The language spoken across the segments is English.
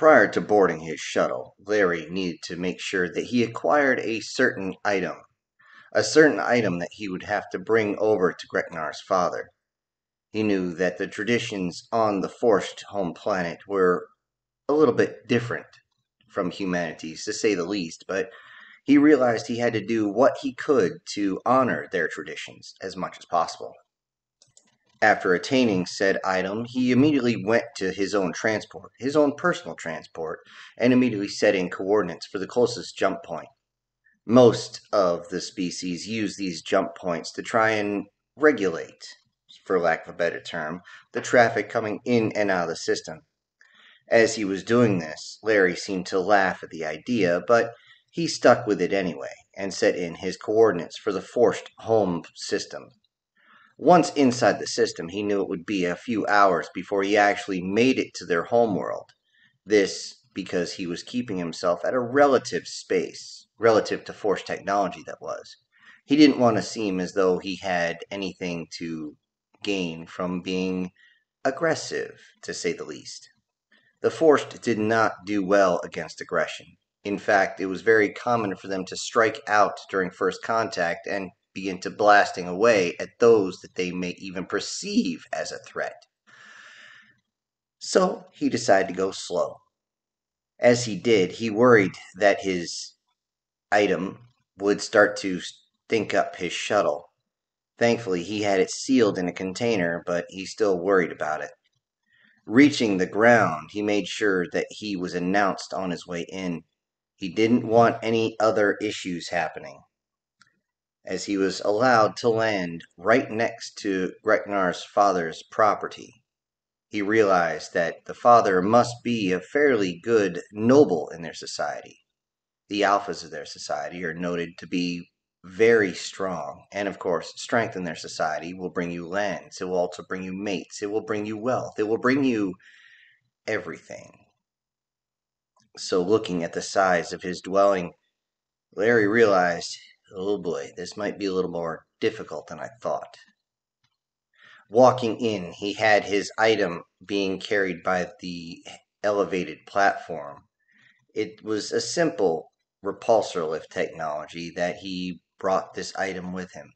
Prior to boarding his shuttle, Larry needed to make sure that he acquired a certain item that he would have to bring over to Greknar's father. He knew that the traditions on the forced home planet were a little bit different from humanity's, to say the least, but he realized he had to do what he could to honor their traditions as much as possible. After attaining said item, he immediately went to his own transport, his own personal transport, and immediately set in coordinates for the closest jump point. Most of the species use these jump points to try and regulate, for lack of a better term, the traffic coming in and out of the system. As he was doing this, Larry seemed to laugh at the idea, but he stuck with it anyway and set in his coordinates for the forced home system. Once inside the system, he knew it would be a few hours before he actually made it to their homeworld. This because he was keeping himself at a relative space, relative to forced technology that was. He didn't want to seem as though he had anything to gain from being aggressive, to say the least. The Forced did not do well against aggression. In fact, it was very common for them to strike out during first contact and begin to blasting away at those that they may even perceive as a threat. So he decided to go slow. As he did, he worried that his item would start to stink up his shuttle. Thankfully, he had it sealed in a container, but he still worried about it. Reaching the ground, he made sure that he was announced on his way in. He didn't want any other issues happening. As he was allowed to land right next to Greknar's father's property, he realized that the father must be a fairly good noble in their society. The alphas of their society are noted to be very strong, and of course, strength in their society will bring you lands, it will also bring you mates, it will bring you wealth, it will bring you everything. So, looking at the size of his dwelling, Larry realized, oh boy, this might be a little more difficult than I thought. Walking in, he had his item being carried by the elevated platform. It was a simple repulsor lift technology that he brought this item with him.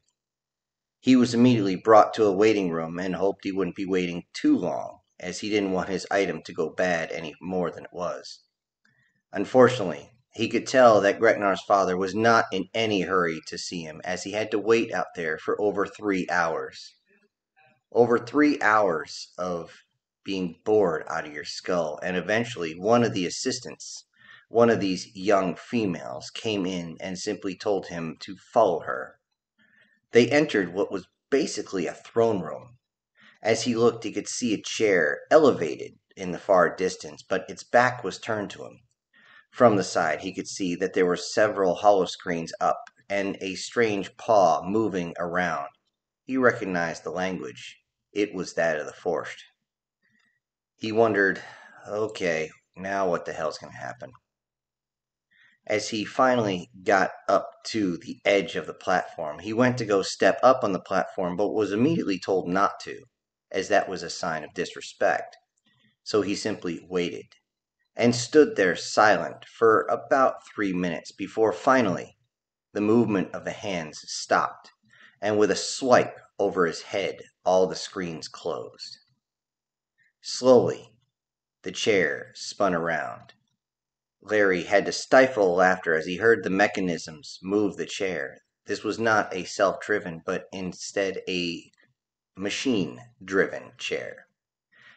He was immediately brought to a waiting room and hoped he wouldn't be waiting too long, as he didn't want his item to go bad any more than it was. Unfortunately, he could tell that Greknar's father was not in any hurry to see him, as he had to wait out there for over 3 hours. Over 3 hours of being bored out of your skull, and eventually one of the assistants, one of these young females, came in and simply told him to follow her. They entered what was basically a throne room. As he looked, he could see a chair elevated in the far distance, but its back was turned to him. From the side, he could see that there were several holoscreens up and a strange paw moving around. He recognized the language. It was that of the Forced. He wondered, okay, now what the hell's going to happen? As he finally got up to the edge of the platform, he went to go step up on the platform, but was immediately told not to, as that was a sign of disrespect. So he simply waited and stood there silent for about 3 minutes before finally the movement of the hands stopped, and with a swipe over his head, all the screens closed. Slowly, the chair spun around. Larry had to stifle laughter as he heard the mechanisms move the chair. This was not a self-driven, but instead a machine-driven chair,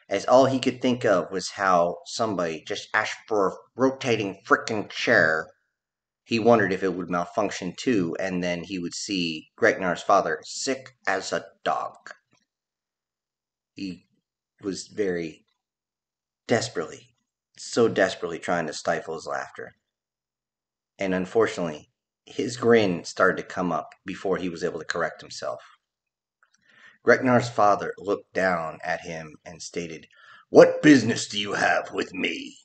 as all he could think of was how somebody just asked for a rotating frickin' chair. He wondered if it would malfunction too, and then he would see Greknar's father sick as a dog. He was very desperately, so desperately trying to stifle his laughter. And unfortunately, his grin started to come up before he was able to correct himself. Greknar's father looked down at him and stated, "What business do you have with me?"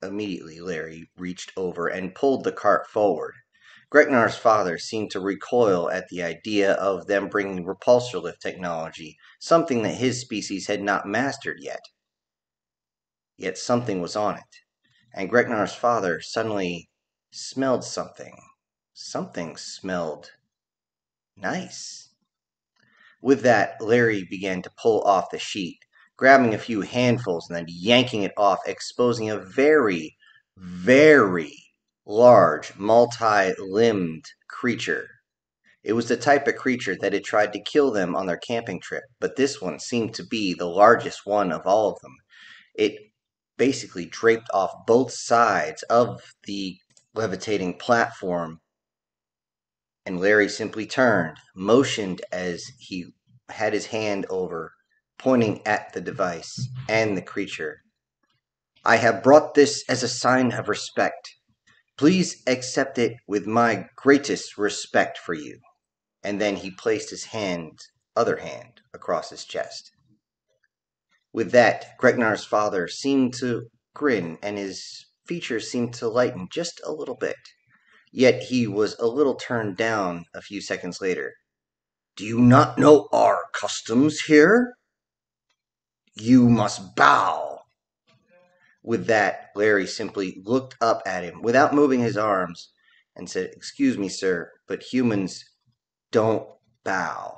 Immediately, Larry reached over and pulled the cart forward. Greknar's father seemed to recoil at the idea of them bringing repulsor lift technology, something that his species had not mastered yet. Yet something was on it, and Greknar's father suddenly smelled something. Something smelled nice. With that, Larry began to pull off the sheet, grabbing a few handfuls and then yanking it off, exposing a very, very large, multi-limbed creature. It was the type of creature that had tried to kill them on their camping trip, but this one seemed to be the largest one of all of them. It basically draped off both sides of the levitating platform, and Larry simply turned, motioned as he had his hand over, pointing at the device and the creature. I have brought this as a sign of respect. Please accept it with my greatest respect for you. And then he placed his other hand, across his chest. With that, Gregnar's father seemed to grin, and his features seemed to lighten just a little bit. Yet he was a little turned down a few seconds later. Do you not know our customs here? You must bow. With that, Larry simply looked up at him without moving his arms and said, Excuse me, sir, but humans don't bow.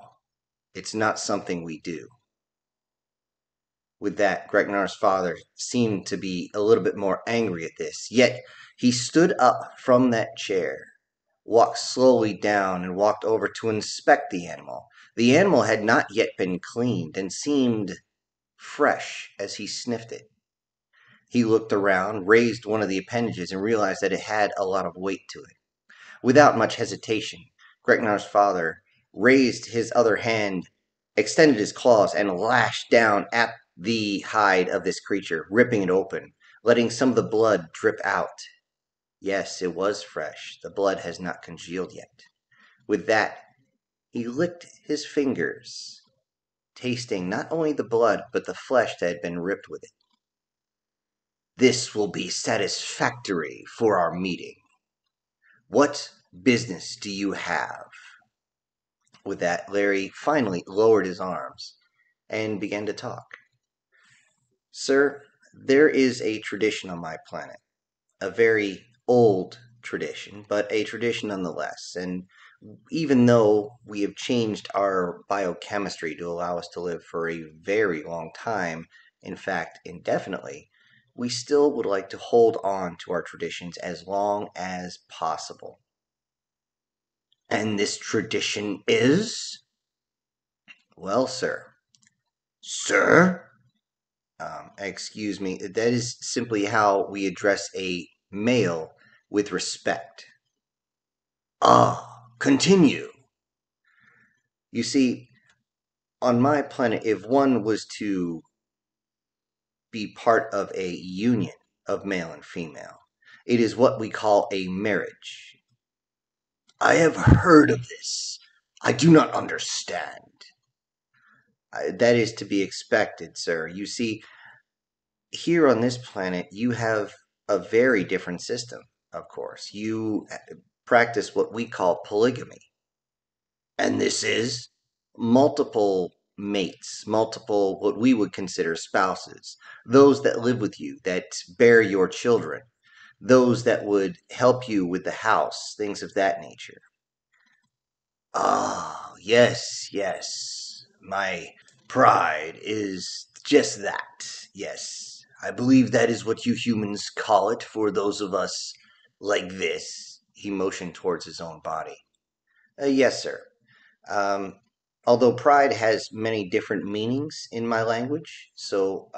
It's not something we do. With that, Gregnar's father seemed to be a little bit more angry at this. Yet he stood up from that chair, walked slowly down, and walked over to inspect the animal. The animal had not yet been cleaned and seemed fresh as he sniffed it. He looked around, raised one of the appendages, and realized that it had a lot of weight to it. Without much hesitation, Gregnar's father raised his other hand, extended his claws, and lashed down at the hide of this creature, ripping it open, letting some of the blood drip out. Yes, it was fresh. The blood has not congealed yet. With that, he licked his fingers, tasting not only the blood, but the flesh that had been ripped with it. This will be satisfactory for our meeting. What business do you have? With that, Larry finally lowered his arms and began to talk. Sir, there is a tradition on my planet, a very old tradition, but a tradition nonetheless. And even though we have changed our biochemistry to allow us to live for a very long time, in fact, indefinitely, we still would like to hold on to our traditions as long as possible. And this tradition is? Well, sir. Sir? Excuse me, that is simply how we address a male with respect. Ah, continue. You see, on my planet, if one was to be part of a union of male and female, it is what we call a marriage. I have heard of this. I do not understand. That is to be expected, sir. You see, here on this planet, you have a very different system, of course. You practice what we call polygamy. And this is multiple mates, multiple what we would consider spouses, those that live with you, that bear your children, those that would help you with the house, things of that nature. Ah, yes, yes. My pride is just that. Yes. I believe that is what you humans call it for those of us like this. He motioned towards his own body. Yes, sir. Um, although pride has many different meanings in my language, so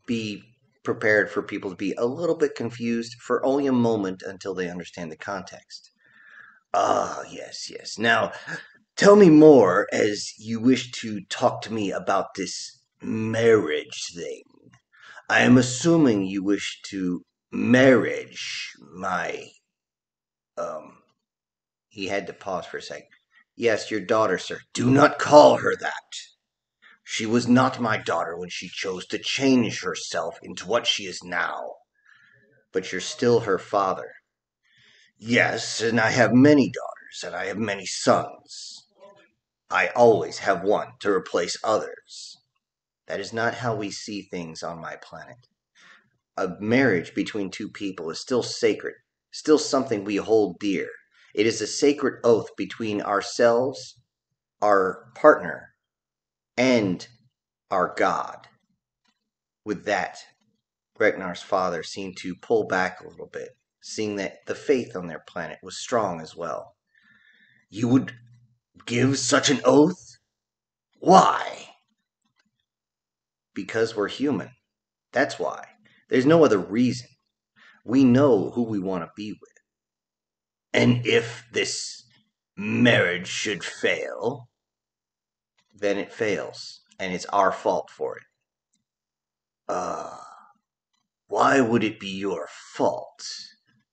be prepared for people to be a little bit confused for only a moment until they understand the context. Ah, yes, yes. Now, tell me more as you wish to talk to me about this marriage thing. I am assuming you wish to marriage my, he had to pause for a second. Yes, your daughter, sir. Do not call her that. She was not my daughter when she chose to change herself into what she is now. But you're still her father. Yes, and I have many daughters, and I have many sons. I always have one to replace others. That is not how we see things on my planet. A marriage between two people is still sacred, still something we hold dear. It is a sacred oath between ourselves, our partner, and our God. With that, Gretnar's father seemed to pull back a little bit, seeing that the faith on their planet was strong as well. You would give such an oath? Why? Because we're human. That's why. There's no other reason. We know who we want to be with. And if this marriage should fail, then it fails, and it's our fault for it. Why would it be your fault?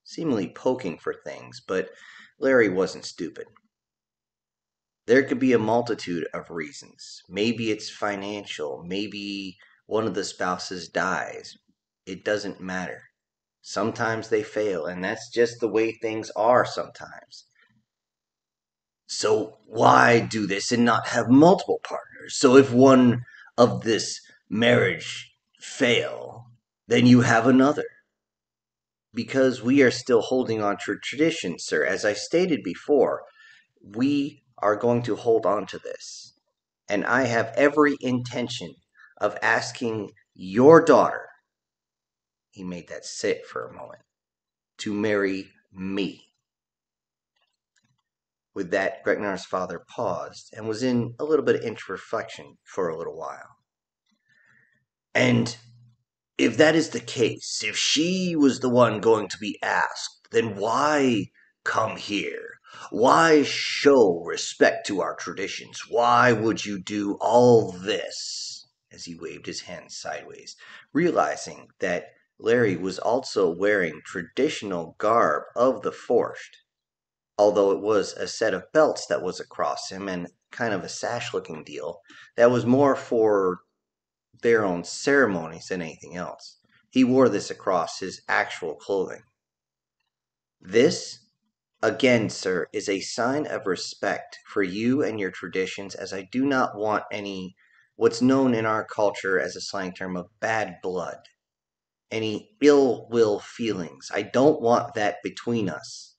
Seemingly poking for things, but Larry wasn't stupid. There could be a multitude of reasons. Maybe it's financial. Maybe one of the spouses dies. It doesn't matter. Sometimes they fail, and that's just the way things are sometimes. So why do this and not have multiple partners? So if one of this marriage fail, then you have another. Because we are still holding on to tradition, sir. As I stated before, we are going to hold on to this. And I have every intention of asking your daughter, he made that sit for a moment, to marry me. With that, Gretnar's father paused and was in a little bit of introspection for a little while. And if that is the case, if she was the one going to be asked, then why come here? Why show respect to our traditions? Why would you do all this? As he waved his hand sideways, realizing that Larry was also wearing traditional garb of the Forged, although it was a set of belts that was across him and kind of a sash-looking deal that was more for their own ceremonies than anything else. He wore this across his actual clothing. This, again, sir, is a sign of respect for you and your traditions, as I do not want any, what's known in our culture as a slang term of bad blood, any ill will feelings. I don't want that between us.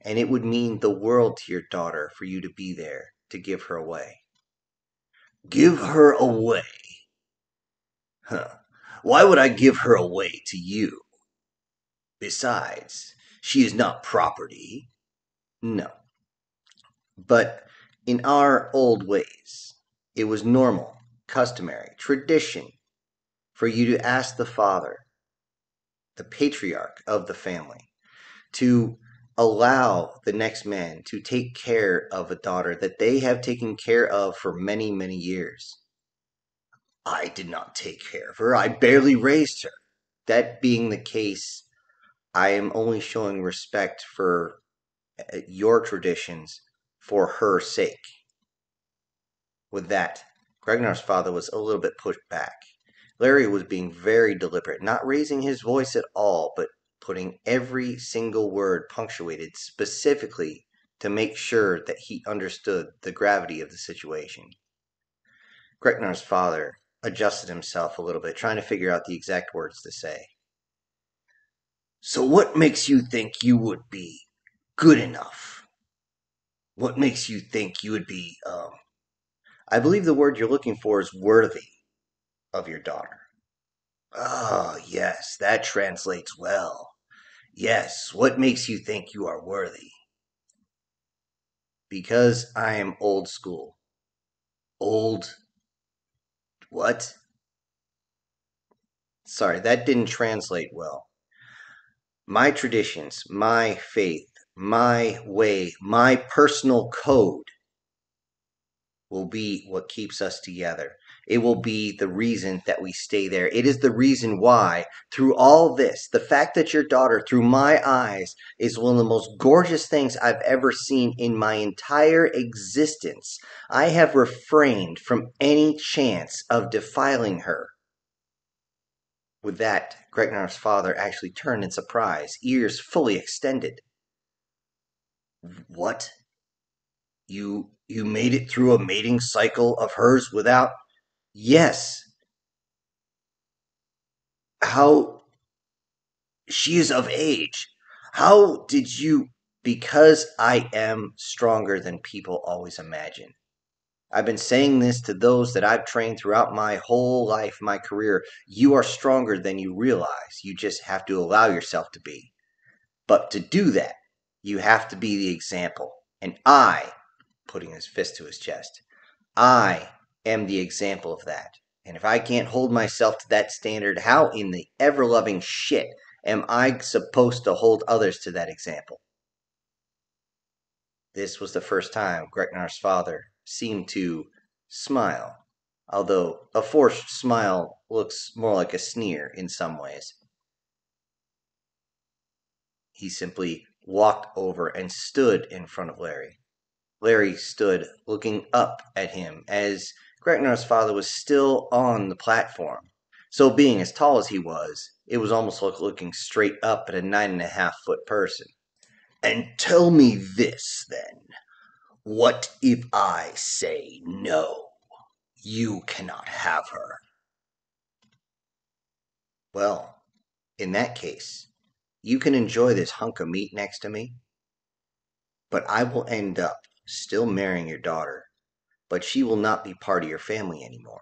And it would mean the world to your daughter for you to be there to give her away. Give her away? Huh. Why would I give her away to you? Besides, she is not property. No. But in our old ways, it was normal, customary, tradition for you to ask the father, the patriarch of the family, to allow the next man to take care of a daughter that they have taken care of for many, many years. I did not take care of her. I barely raised her. That being the case, I am only showing respect for your traditions for her sake. With that, Gregnar's father was a little bit pushed back. Larry was being very deliberate, not raising his voice at all, but putting every single word punctuated specifically to make sure that he understood the gravity of the situation. Gregnar's father adjusted himself a little bit, trying to figure out the exact words to say. So what makes you think you would be good enough? What makes you think you would be, I believe the word you're looking for is worthy of your daughter. Ah, yes, that translates well. Yes, what makes you think you are worthy? Because I am old school. Old what? Sorry, that didn't translate well. My traditions, my faith, my way, my personal code will be what keeps us together. It will be the reason that we stay there. It is the reason why, through all this, the fact that your daughter, through my eyes, is one of the most gorgeous things I've ever seen in my entire existence. I have refrained from any chance of defiling her. With that, Gregnar's father actually turned in surprise, ears fully extended. What? You made it through a mating cycle of hers without... Yes. How she is of age. How did you? Because I am stronger than people always imagine. I've been saying this to those that I've trained throughout my whole life, my career. You are stronger than you realize. You just have to allow yourself to be. But to do that, you have to be the example. And I, putting his fist to his chest, I am the example of that. And if I can't hold myself to that standard, how in the ever loving shit am I supposed to hold others to that example? This was the first time Greknar's father seemed to smile, although a forced smile looks more like a sneer in some ways. He simply walked over and stood in front of Larry. Larry stood looking up at him as Greknar's father was still on the platform. So, being as tall as he was, it was almost like looking straight up at a 9.5 foot person. And tell me this then. What if I say no? You cannot have her. Well, in that case, you can enjoy this hunk of meat next to me, but I will end up still marrying your daughter, but she will not be part of your family anymore.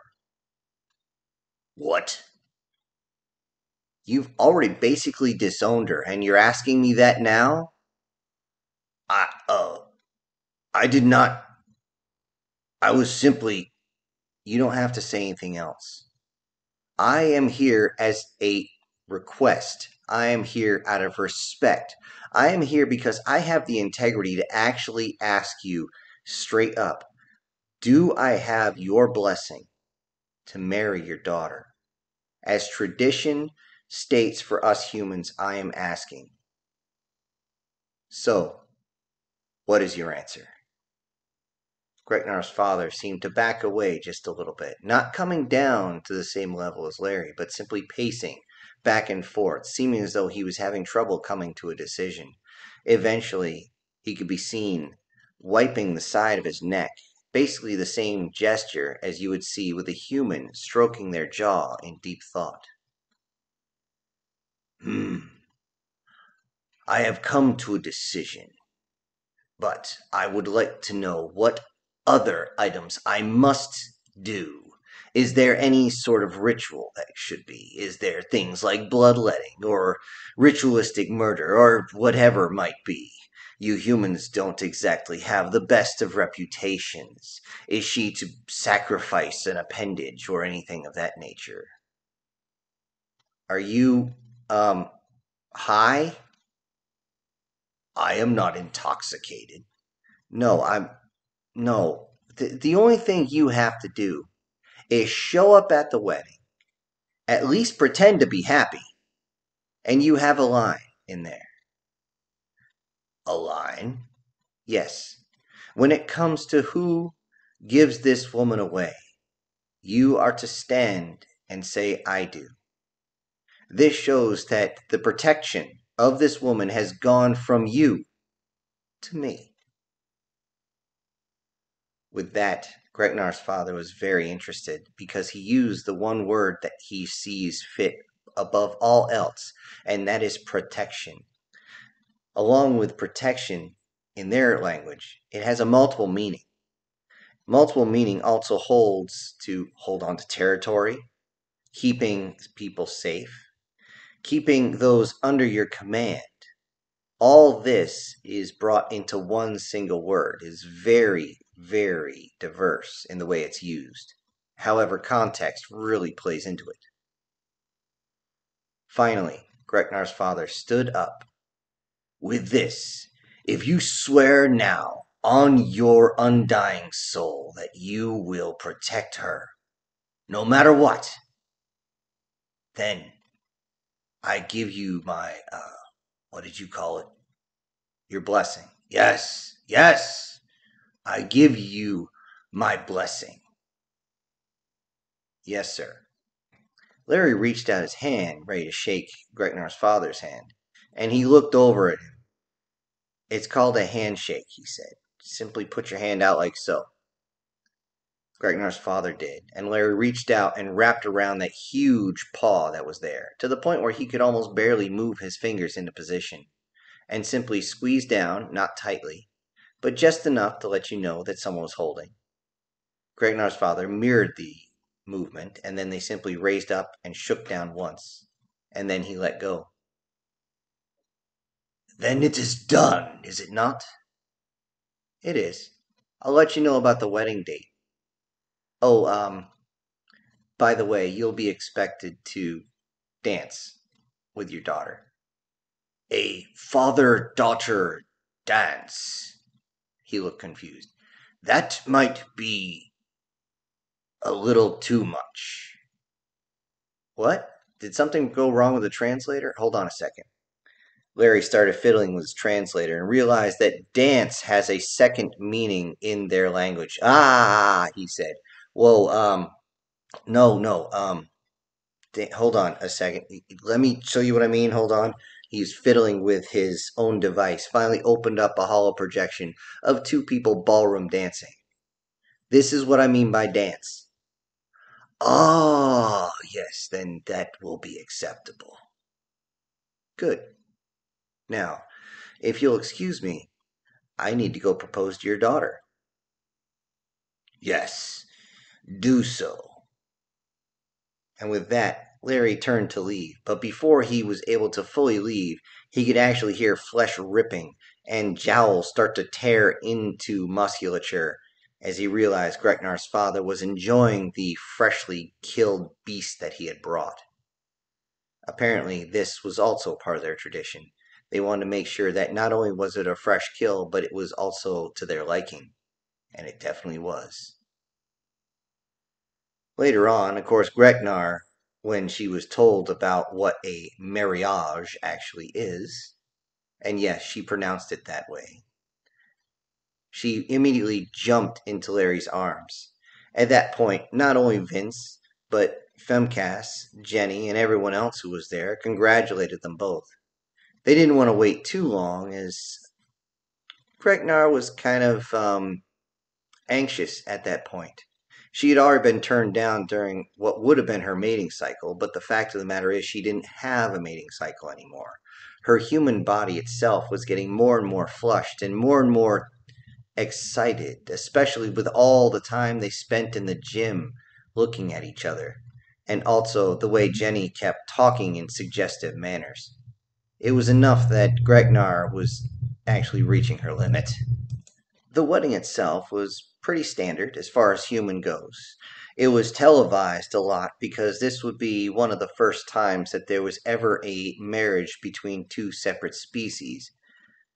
What? You've already basically disowned her, and you're asking me that now? I, uh, I did not. I was simply. You don't have to say anything else. I am here as a request. I am here out of respect. I am here because I have the integrity to actually ask you straight up, do I have your blessing to marry your daughter? As tradition states for us humans, I am asking. So, what is your answer? Greknar's father seemed to back away just a little bit, not coming down to the same level as Larry, but simply pacing back and forth, seeming as though he was having trouble coming to a decision. Eventually, he could be seen wiping the side of his neck, basically the same gesture as you would see with a human stroking their jaw in deep thought. Hmm, I have come to a decision. But I would like to know what other items I must do. Is there any sort of ritual that should be? Is there things like bloodletting or ritualistic murder or whatever might be? You humans don't exactly have the best of reputations. Is she to sacrifice an appendage or anything of that nature? Are you, high? I am not intoxicated. No, No, the only thing you have to do is show up at the wedding, at least pretend to be happy, and you have a line in there. A line? Yes. When it comes to who gives this woman away, you are to stand and say, I do. This shows that the protection of this woman has gone from you to me. With that, Greknar's father was very interested because he used the one word that he sees fit above all else, and that is protection. Along with protection in their language, it has a multiple meaning. Multiple meaning also holds to hold on to territory, keeping people safe, keeping those under your command. All this is brought into one single word, is very, very diverse in the way it's used. However, context really plays into it. Finally, Greknar's father stood up. With this, if you swear now on your undying soul that you will protect her, no matter what, then I give you my, what did you call it? Your blessing. Yes, yes, I give you my blessing. Yes, sir. Larry reached out his hand, ready to shake Greknar's father's hand, and he looked over at him. It's called a handshake, he said. Simply put your hand out like so. Gregnar's father did, and Larry reached out and wrapped around that huge paw that was there, to the point where he could almost barely move his fingers into position, and simply squeezed down, not tightly, but just enough to let you know that someone was holding. Gregnar's father mirrored the movement, and then they simply raised up and shook down once, and then he let go. Then it is done, is it not? It is. I'll let you know about the wedding date. Oh, by the way, you'll be expected to dance with your daughter. A father-daughter dance. He looked confused. That might be a little too much. What? Did something go wrong with the translator? Hold on a second. Larry started fiddling with his translator and realized that dance has a second meaning in their language. Ah, he said. Whoa, no, hold on a second. Let me show you what I mean. Hold on. He's fiddling with his own device. Finally opened up a hollow projection of two people ballroom dancing. This is what I mean by dance. Ah, yes, then that will be acceptable. Good. Now, if you'll excuse me, I need to go propose to your daughter. Yes, do so. And with that, Larry turned to leave, but before he was able to fully leave, he could actually hear flesh ripping and jowls start to tear into musculature as he realized Greknar's father was enjoying the freshly killed beast that he had brought. Apparently, this was also part of their tradition. They wanted to make sure that not only was it a fresh kill, but it was also to their liking. And it definitely was. Later on, of course, Greknar, when she was told about what a marriage actually is, and yes, she pronounced it that way, she immediately jumped into Larry's arms. At that point, not only Vince, but Femcast, Jenny, and everyone else who was there congratulated them both. They didn't want to wait too long, as Greknar was kind of anxious at that point. She had already been turned down during what would have been her mating cycle, but the fact of the matter is she didn't have a mating cycle anymore. Her human body itself was getting more and more flushed and more excited, especially with all the time they spent in the gym looking at each other, and also the way Jenny kept talking in suggestive manners. It was enough that Gregnar was actually reaching her limit. The wedding itself was pretty standard as far as human goes. It was televised a lot because this would be one of the first times that there was ever a marriage between two separate species.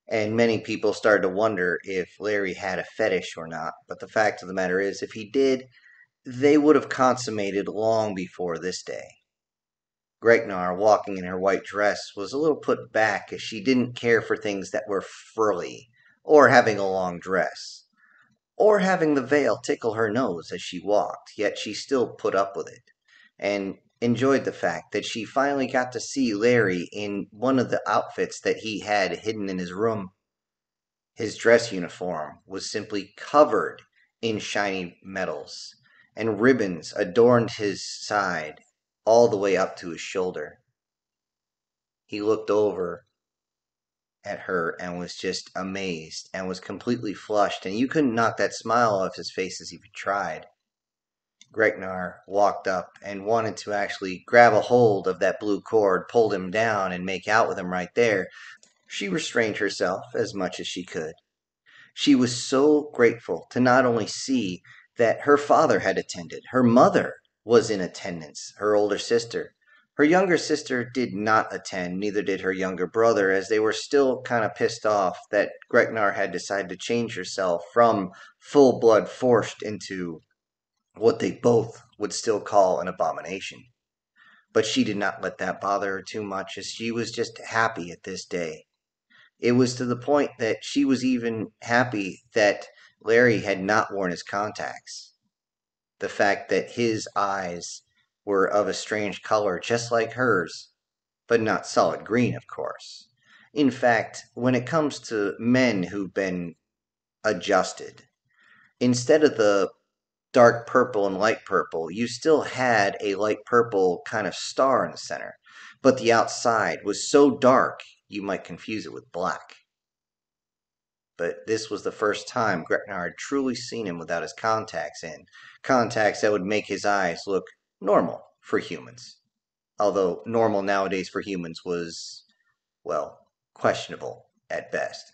And many people started to wonder if Larry had a fetish or not. But the fact of the matter is, if he did, they would have consummated long before this day. Gregnar, walking in her white dress, was a little put back as she didn't care for things that were frilly, or having a long dress, or having the veil tickle her nose as she walked, yet she still put up with it, and enjoyed the fact that she finally got to see Larry in one of the outfits that he had hidden in his room. His dress uniform was simply covered in shiny metals, and ribbons adorned his side all the way up to his shoulder. He looked over at her and was just amazed and was completely flushed, and you couldn't knock that smile off his face as if you tried. Gregnar walked up and wanted to actually grab a hold of that blue cord, pulled him down, and make out with him right there. She restrained herself as much as she could. She was so grateful to not only see that her father had attended, her mother was in attendance, her older sister. Her younger sister did not attend, neither did her younger brother, as they were still kind of pissed off that Gregnar had decided to change herself from full blood forced into what they both would still call an abomination. But she did not let that bother her too much, as she was just happy at this day. It was to the point that she was even happy that Larry had not worn his contacts. The fact that his eyes were of a strange color, just like hers, but not solid green, of course. In fact, when it comes to men who've been adjusted, instead of the dark purple and light purple, you still had a light purple kind of star in the center, but the outside was so dark you might confuse it with black. But this was the first time Gretnar had truly seen him without his contacts in, contacts that would make his eyes look normal for humans. Although normal nowadays for humans was, well, questionable at best.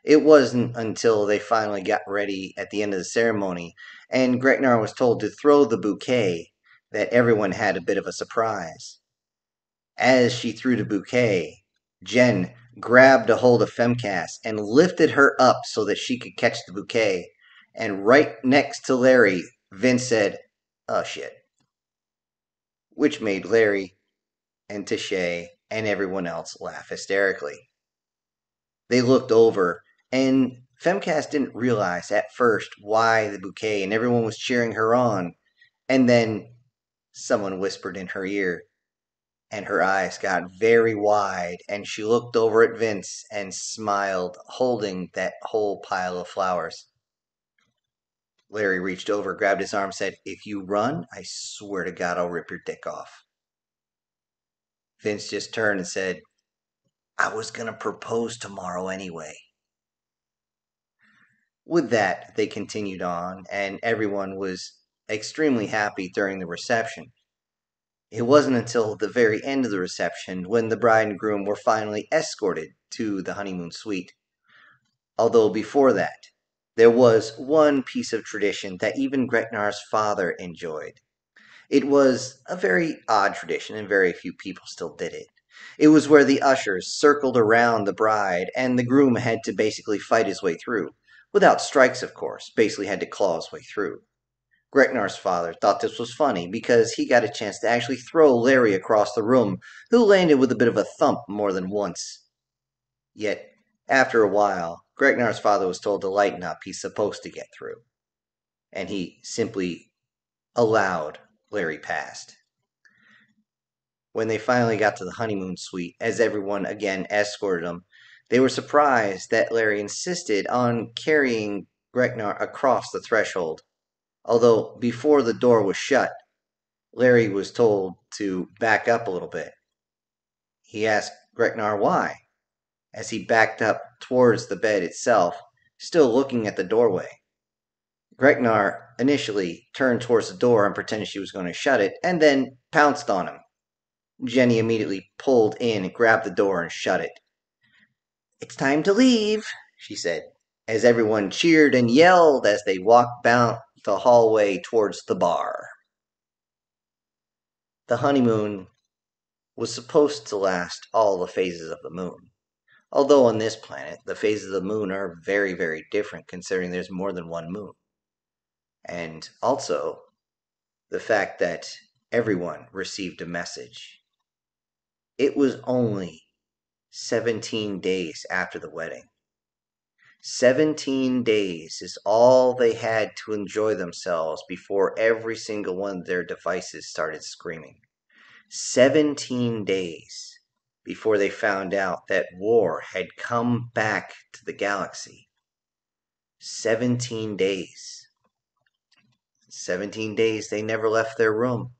It wasn't until they finally got ready at the end of the ceremony and Gretnar was told to throw the bouquet that everyone had a bit of a surprise. As she threw the bouquet, Jen grabbed a hold of Femcast and lifted her up so that she could catch the bouquet. And right next to Larry, Vince said, "Oh shit." Which made Larry and Taché and everyone else laugh hysterically. They looked over, and Femcast didn't realize at first why the bouquet, and everyone was cheering her on. And then someone whispered in her ear, and her eyes got very wide, and she looked over at Vince and smiled, holding that whole pile of flowers. Larry reached over, grabbed his arm, said, "If you run, I swear to God I'll rip your dick off." Vince just turned and said, "I was going to propose tomorrow anyway." With that, they continued on, and everyone was extremely happy during the reception. It wasn't until the very end of the reception when the bride and groom were finally escorted to the honeymoon suite. Although before that, there was one piece of tradition that even Gretnar's father enjoyed. It was a very odd tradition, and very few people still did it. It was where the ushers circled around the bride, and the groom had to basically fight his way through. Without strikes, of course, basically had to claw his way through. Gretnar's father thought this was funny because he got a chance to actually throw Larry across the room, who landed with a bit of a thump more than once. Yet, after a while, Gretnar's father was told to lighten up, he's supposed to get through. And he simply allowed Larry past. When they finally got to the honeymoon suite, as everyone again escorted him, they were surprised that Larry insisted on carrying Gretnar across the threshold. Although before the door was shut, Larry was told to back up a little bit. He asked Gretnar why, as he backed up towards the bed itself, still looking at the doorway. Gretnar initially turned towards the door and pretended she was going to shut it, and then pounced on him. Jenny immediately pulled in and grabbed the door and shut it. "It's time to leave," she said, as everyone cheered and yelled as they walked down the hallway towards the bar. The honeymoon was supposed to last all the phases of the moon. Although on this planet, the phases of the moon are very, very different considering there's more than one moon. And also, the fact that everyone received a message. It was only 17 days after the wedding. 17 days is all they had to enjoy themselves before every single one of their devices started screaming. 17 days before they found out that war had come back to the galaxy. 17 days. 17 days they never left their room.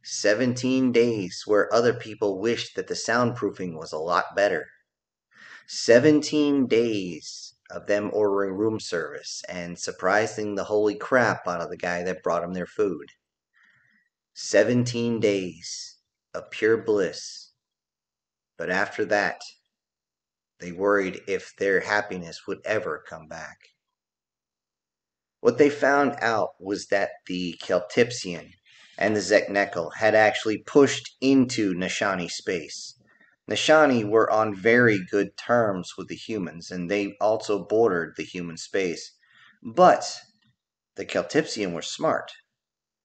17 days where other people wished that the soundproofing was a lot better. 17 days of them ordering room service and surprising the holy crap out of the guy that brought them their food. 17 days of pure bliss. But after that, they worried if their happiness would ever come back. What they found out was that the Keltipsian and the Zeknekel had actually pushed into Nishani space. Nishani were on very good terms with the humans, and they also bordered the human space. But the Keltipsian were smart.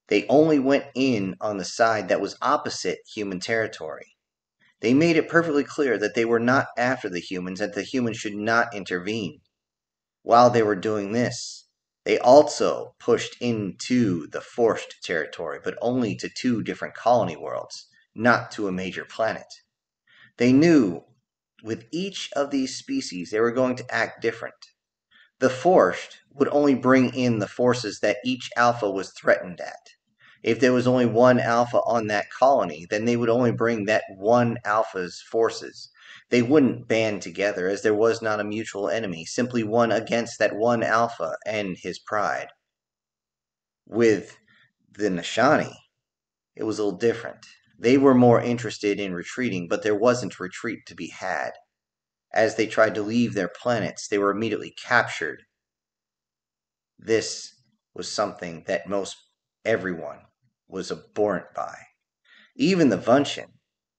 They only went in on the side that was opposite human territory. They made it perfectly clear that they were not after the humans, and that the humans should not intervene. While they were doing this, they also pushed into the forced territory, but only to 2 different colony worlds, not to a major planet. They knew with each of these species they were going to act different. The forced would only bring in the forces that each alpha was threatened at. If there was only one alpha on that colony, then they would only bring that one alpha's forces. They wouldn't band together, as there was not a mutual enemy, simply one against that one alpha and his pride. With the Nishani, it was a little different. They were more interested in retreating, but there wasn't retreat to be had. As they tried to leave their planets, they were immediately captured. This was something that most everyone was abhorrent by. Even the Vunshin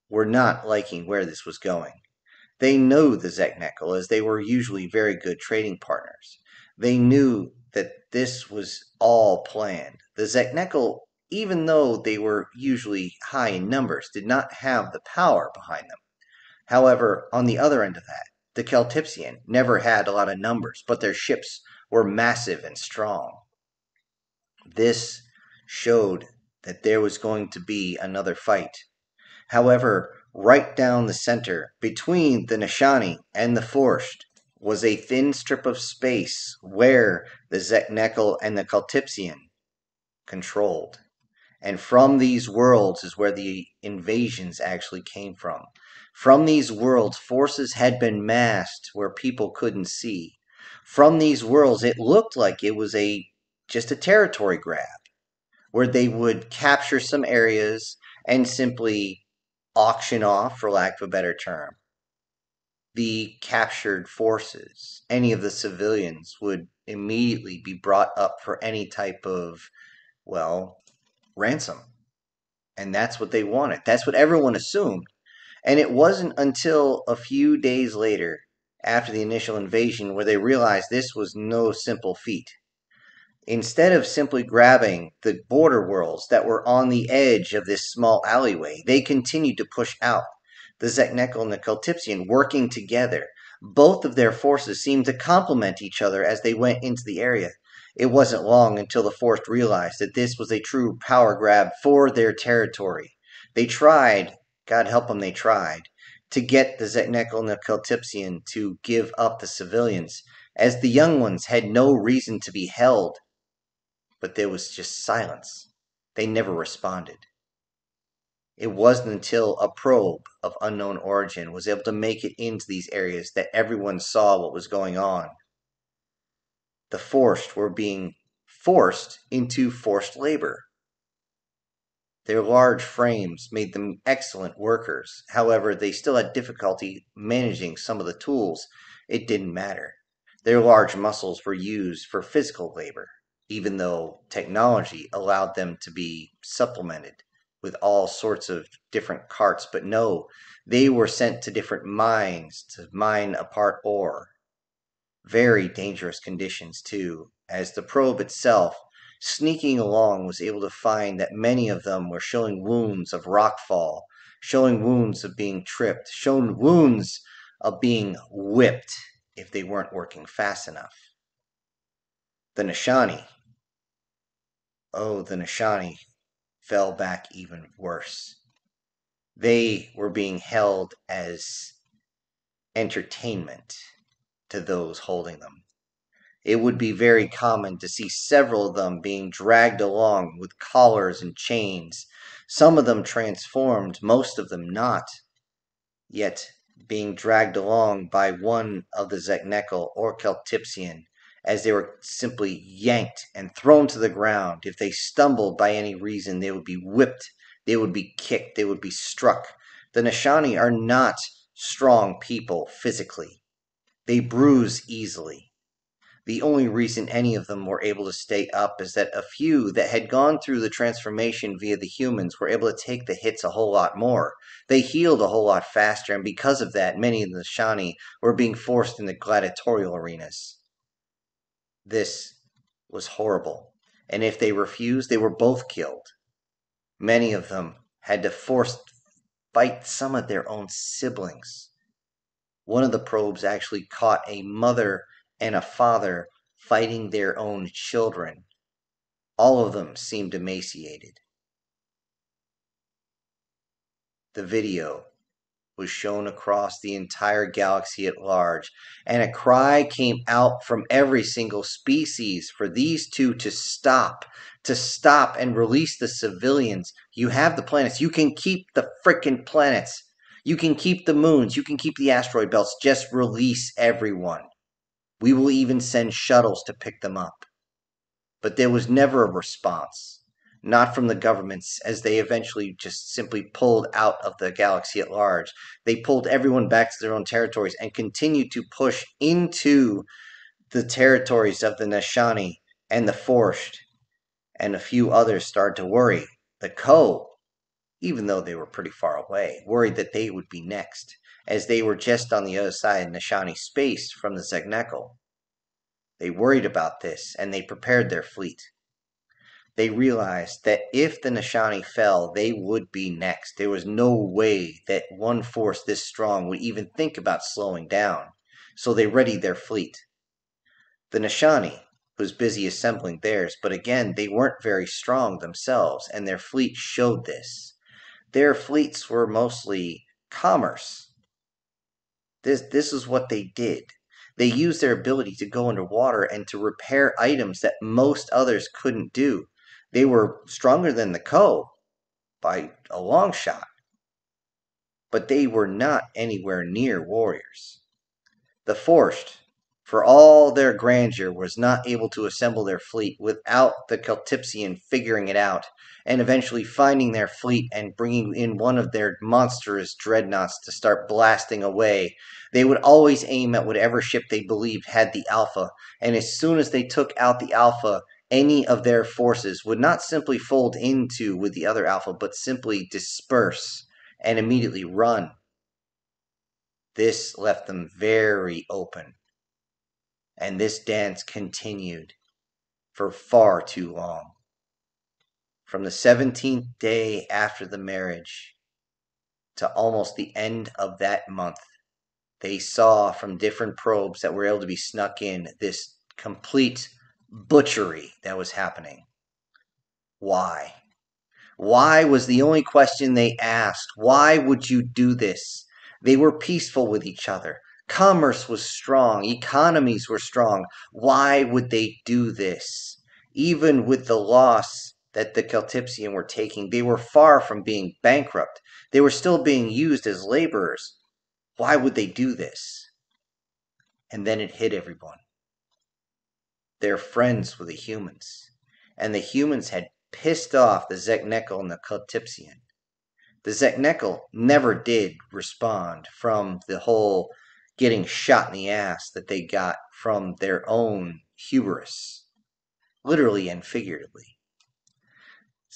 were not liking where this was going. They knew the Zeknekel, as they were usually very good trading partners. They knew that this was all planned. The Zeknekel, even though they were usually high in numbers, did not have the power behind them. However, on the other end of that, the Celtipsian never had a lot of numbers, but their ships were massive and strong. This showed that there was going to be another fight. However, right down the center, between the Nishani and the Forced, was a thin strip of space where the Zeknekel and the Celtipsian controlled. And from these worlds is where the invasions actually came from. From these worlds, forces had been massed where people couldn't see. From these worlds, it looked like it was just a territory grab, where they would capture some areas and simply auction off, for lack of a better term, the captured forces. Any of the civilians would immediately be brought up for any type of, well, ransom. And that's what they wanted. That's what everyone assumed. And it wasn't until a few days later, after the initial invasion, where they realized this was no simple feat. Instead of simply grabbing the border worlds that were on the edge of this small alleyway, they continued to push out. The Zeknekel and the Celtipsian working together. Both of their forces seemed to complement each other as they went into the area. It wasn't long until the Forced realized that this was a true power grab for their territory. They tried, God help them, they tried, to get the Zeknekel and the Celtipsian to give up the civilians, as the young ones had no reason to be held. But there was just silence. They never responded. It wasn't until a probe of unknown origin was able to make it into these areas that everyone saw what was going on. The Forced were being forced into forced labor. Their large frames made them excellent workers. However, they still had difficulty managing some of the tools. It didn't matter. Their large muscles were used for physical labor, even though technology allowed them to be supplemented with all sorts of different carts. But no, they were sent to different mines to mine apart ore. Very dangerous conditions, too, as the probe itself, sneaking along, was able to find that many of them were showing wounds of rockfall, showing wounds of being tripped, showing wounds of being whipped if they weren't working fast enough. The Nishani, the Nishani fell back even worse. They were being held as entertainment to those holding them. It would be very common to see several of them being dragged along with collars and chains, some of them transformed, most of them not, yet being dragged along by one of the Zeknekel or Celtipsian, as they were simply yanked and thrown to the ground. If they stumbled by any reason, they would be whipped, they would be kicked, they would be struck. The Nishani are not strong people physically. They bruise easily. The only reason any of them were able to stay up is that a few that had gone through the transformation via the humans were able to take the hits a whole lot more. They healed a whole lot faster, and because of that, many of the Shani were being forced into gladiatorial arenas. This was horrible, and if they refused, they were both killed. Many of them had to fight some of their own siblings. One of the probes actually caught a mother and a father fighting their own children. All of them seemed emaciated. The video was shown across the entire galaxy at large, and a cry came out from every single species for these two to stop and release the civilians. You have the planets. You can keep the frickin' planets. You can keep the moons. You can keep the asteroid belts. Just release everyone. We will even send shuttles to pick them up. But there was never a response. Not from the governments, as they eventually just simply pulled out of the galaxy at large. They pulled everyone back to their own territories and continued to push into the territories of the Nashani and the Forced, and a few others started to worry. The Co, even though they were pretty far away, worried that they would be next, as they were just on the other side of Nashani space from the Zegnekel. They worried about this, and they prepared their fleet. They realized that if the Nashani fell, they would be next. There was no way that one force this strong would even think about slowing down, so they readied their fleet. The Nashani was busy assembling theirs, but again, they weren't very strong themselves, and their fleet showed this. Their fleets were mostly commerce. This is what they did. They used their ability to go underwater and to repair items that most others couldn't do. They were stronger than the Co by a long shot, but they were not anywhere near warriors. The Forced, for all their grandeur, was not able to assemble their fleet without the Celtipsian figuring it out and eventually finding their fleet and bringing in one of their monstrous dreadnoughts to start blasting away. They would always aim at whatever ship they believed had the Alpha, and as soon as they took out the Alpha, any of their forces would not simply fold into with the other Alpha, but simply disperse and immediately run. This left them very open, and this dance continued for far too long. From the 17th day after the marriage to almost the end of that month, they saw from different probes that were able to be snuck in this complete butchery that was happening. Why? Why was the only question they asked. Why would you do this? They were peaceful with each other. Commerce was strong. Economies were strong. Why would they do this? Even with the loss that the Celtipsian were taking, they were far from being bankrupt. They were still being used as laborers. Why would they do this? And then it hit everyone. They're friends with the humans. And the humans had pissed off the Zegnekel and the Celtipsian. The Zegnekel never did respond from the whole getting shot in the ass that they got from their own hubris, literally and figuratively.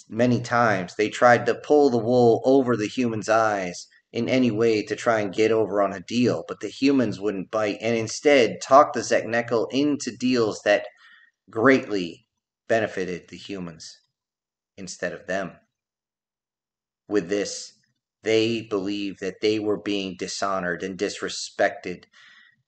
Many times they tried to pull the wool over the humans' eyes in any way to try and get over on a deal, but the humans wouldn't bite and instead talked the Zegnekel into deals that greatly benefited the humans instead of them. With this, they believed that they were being dishonored and disrespected.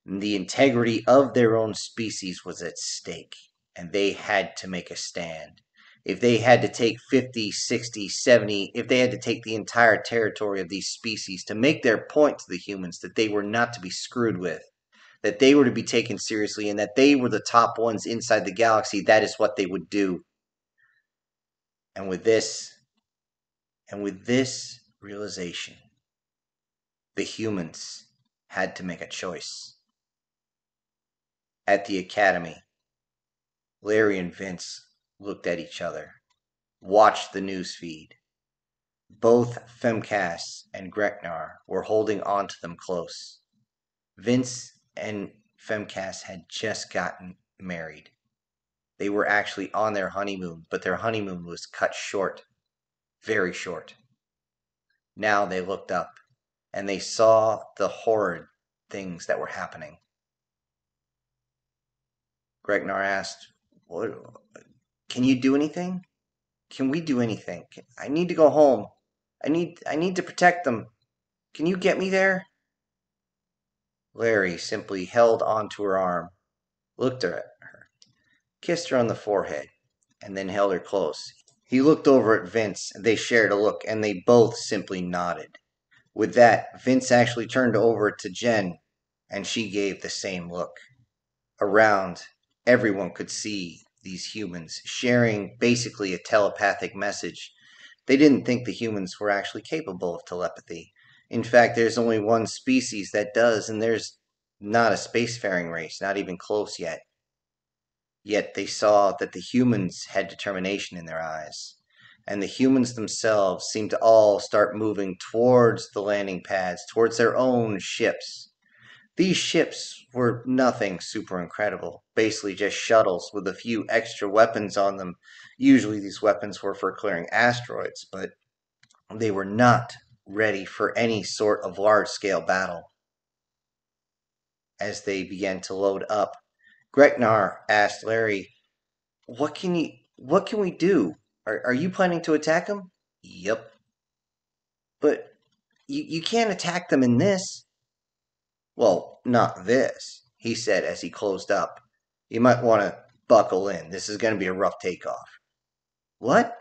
And the integrity of their own species was at stake, and they had to make a stand. If they had to take 50, 60, 70, if they had to take the entire territory of these species to make their point to the humans that they were not to be screwed with, that they were to be taken seriously, and that they were the top ones inside the galaxy, that is what they would do. And with this realization, the humans had to make a choice. At the academy, Larry and Vince looked at each other, watched the news feed. Both Femcast and Greknar were holding on to them close. Vince and Femcast had just gotten married. They were actually on their honeymoon, but their honeymoon was cut short, very short. Now they looked up, and they saw the horrid things that were happening. Gregnar asked, "What? Can you do anything? Can we do anything? I need to go home. I need to protect them. Can you get me there?" Larry simply held onto her arm, looked at her, kissed her on the forehead, and then held her close. He looked over at Vince, and they shared a look, and they both simply nodded. With that, Vince actually turned over to Jen, and she gave the same look. Around, everyone could see these humans sharing basically a telepathic message. They didn't think the humans were actually capable of telepathy. In fact, there's only one species that does, and there's not a spacefaring race, not even close yet. Yet they saw that the humans had determination in their eyes, and the humans themselves seemed to all start moving towards the landing pads, towards their own ships. These ships were nothing super incredible, basically just shuttles with a few extra weapons on them. Usually these weapons were for clearing asteroids, but they were not ready for any sort of large-scale battle. As they began to load up, Greknar asked Larry, what can we do? Are you planning to attack them? Yep. But you can't attack them in this. Well, not this, he said as he closed up. You might want to buckle in. This is going to be a rough takeoff. What?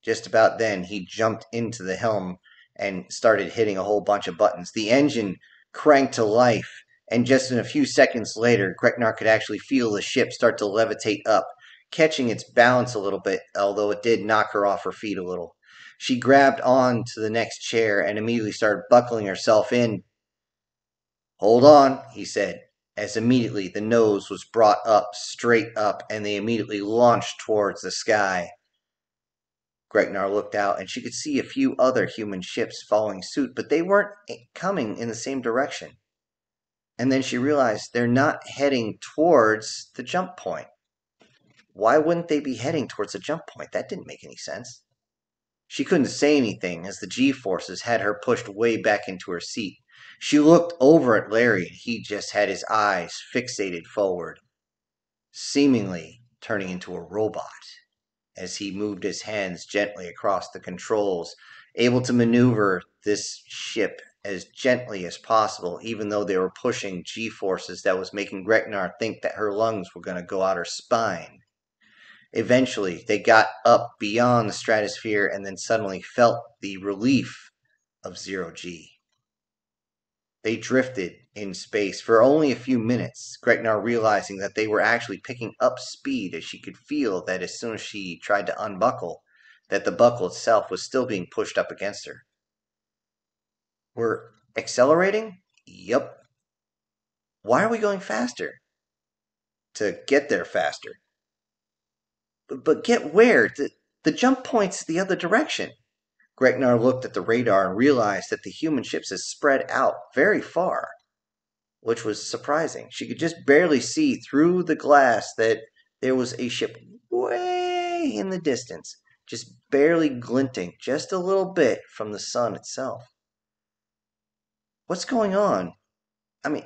Just about then, he jumped into the helm and started hitting a whole bunch of buttons. The engine cranked to life, and just in a few seconds later, Greknar could actually feel the ship start to levitate up, catching its balance a little bit, although it did knock her off her feet a little. She grabbed on to the next chair and immediately started buckling herself in. Hold on, he said, as immediately the nose was brought up, straight up, and they immediately launched towards the sky. Gregnar looked out, and she could see a few other human ships following suit, but they weren't coming in the same direction. And then she realized they're not heading towards the jump point. Why wouldn't they be heading towards the jump point? That didn't make any sense. She couldn't say anything as the G-forces had her pushed way back into her seat. She looked over at Larry, and he just had his eyes fixated forward, seemingly turning into a robot as he moved his hands gently across the controls, able to maneuver this ship as gently as possible, even though they were pushing G-forces that was making Greknar think that her lungs were going to go out her spine. Eventually, they got up beyond the stratosphere and then suddenly felt the relief of 0G. They drifted in space for only a few minutes, Greknar realizing that they were actually picking up speed as she could feel that as soon as she tried to unbuckle, that the buckle itself was still being pushed up against her. We're accelerating? Yup. Why are we going faster? To get there faster. But get where? The jump point's the other direction. Greknar looked at the radar and realized that the human ships had spread out very far, which was surprising. She could just barely see through the glass that there was a ship way in the distance, just barely glinting just a little bit from the sun itself. What's going on? I mean,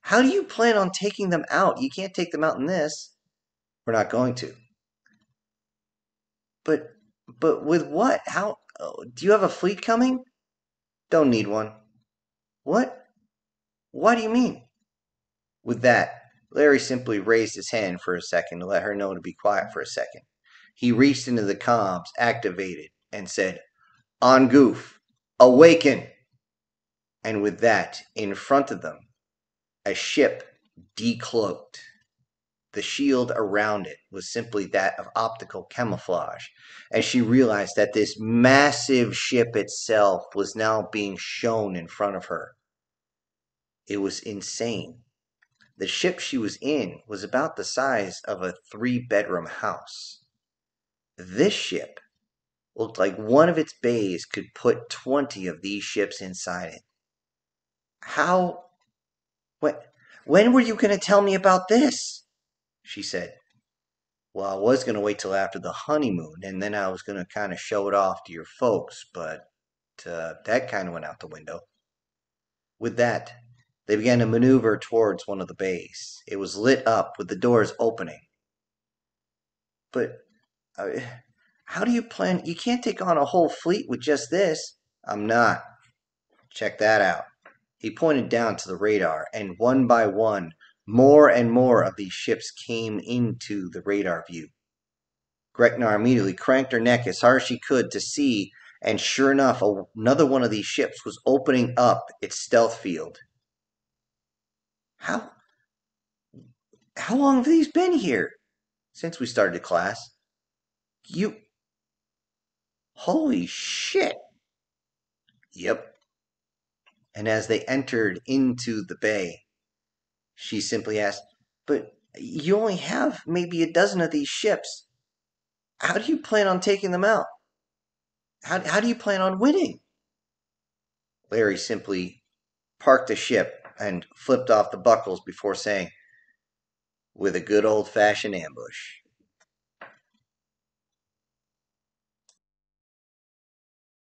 how do you plan on taking them out? You can't take them out in this. We're not going to. But with what? How? Oh, do you have a fleet coming? Don't need one. What? What do you mean? With that, Larry simply raised his hand for a second to let her know to be quiet for a second. He reached into the comms, activated, and said, "On Goof, awaken!" And with that, in front of them, a ship decloaked. The shield around it was simply that of optical camouflage, as she realized that this massive ship itself was now being shown in front of her. It was insane. The ship she was in was about the size of a 3-bedroom house. This ship looked like one of its bays could put 20 of these ships inside it. How? When were you going to tell me about this? She said. Well, I was going to wait till after the honeymoon, and then I was going to kind of show it off to your folks, but that kind of went out the window. With that, they began to maneuver towards one of the bays. It was lit up with the doors opening. But how do you plan? You can't take on a whole fleet with just this. I'm not. Check that out. He pointed down to the radar, and one by one, more and more of these ships came into the radar view. Greknar immediately cranked her neck as hard as she could to see, And sure enough, another one of these ships was opening up its stealth field. How long have these been here? Since we started class. You Holy shit. Yep. And as they entered into the bay, she simply asked, "But you only have maybe a dozen of these ships. How do you plan on taking them out? How do you plan on winning?" Larry simply parked the ship and flipped off the buckles before saying, "With a good old-fashioned ambush."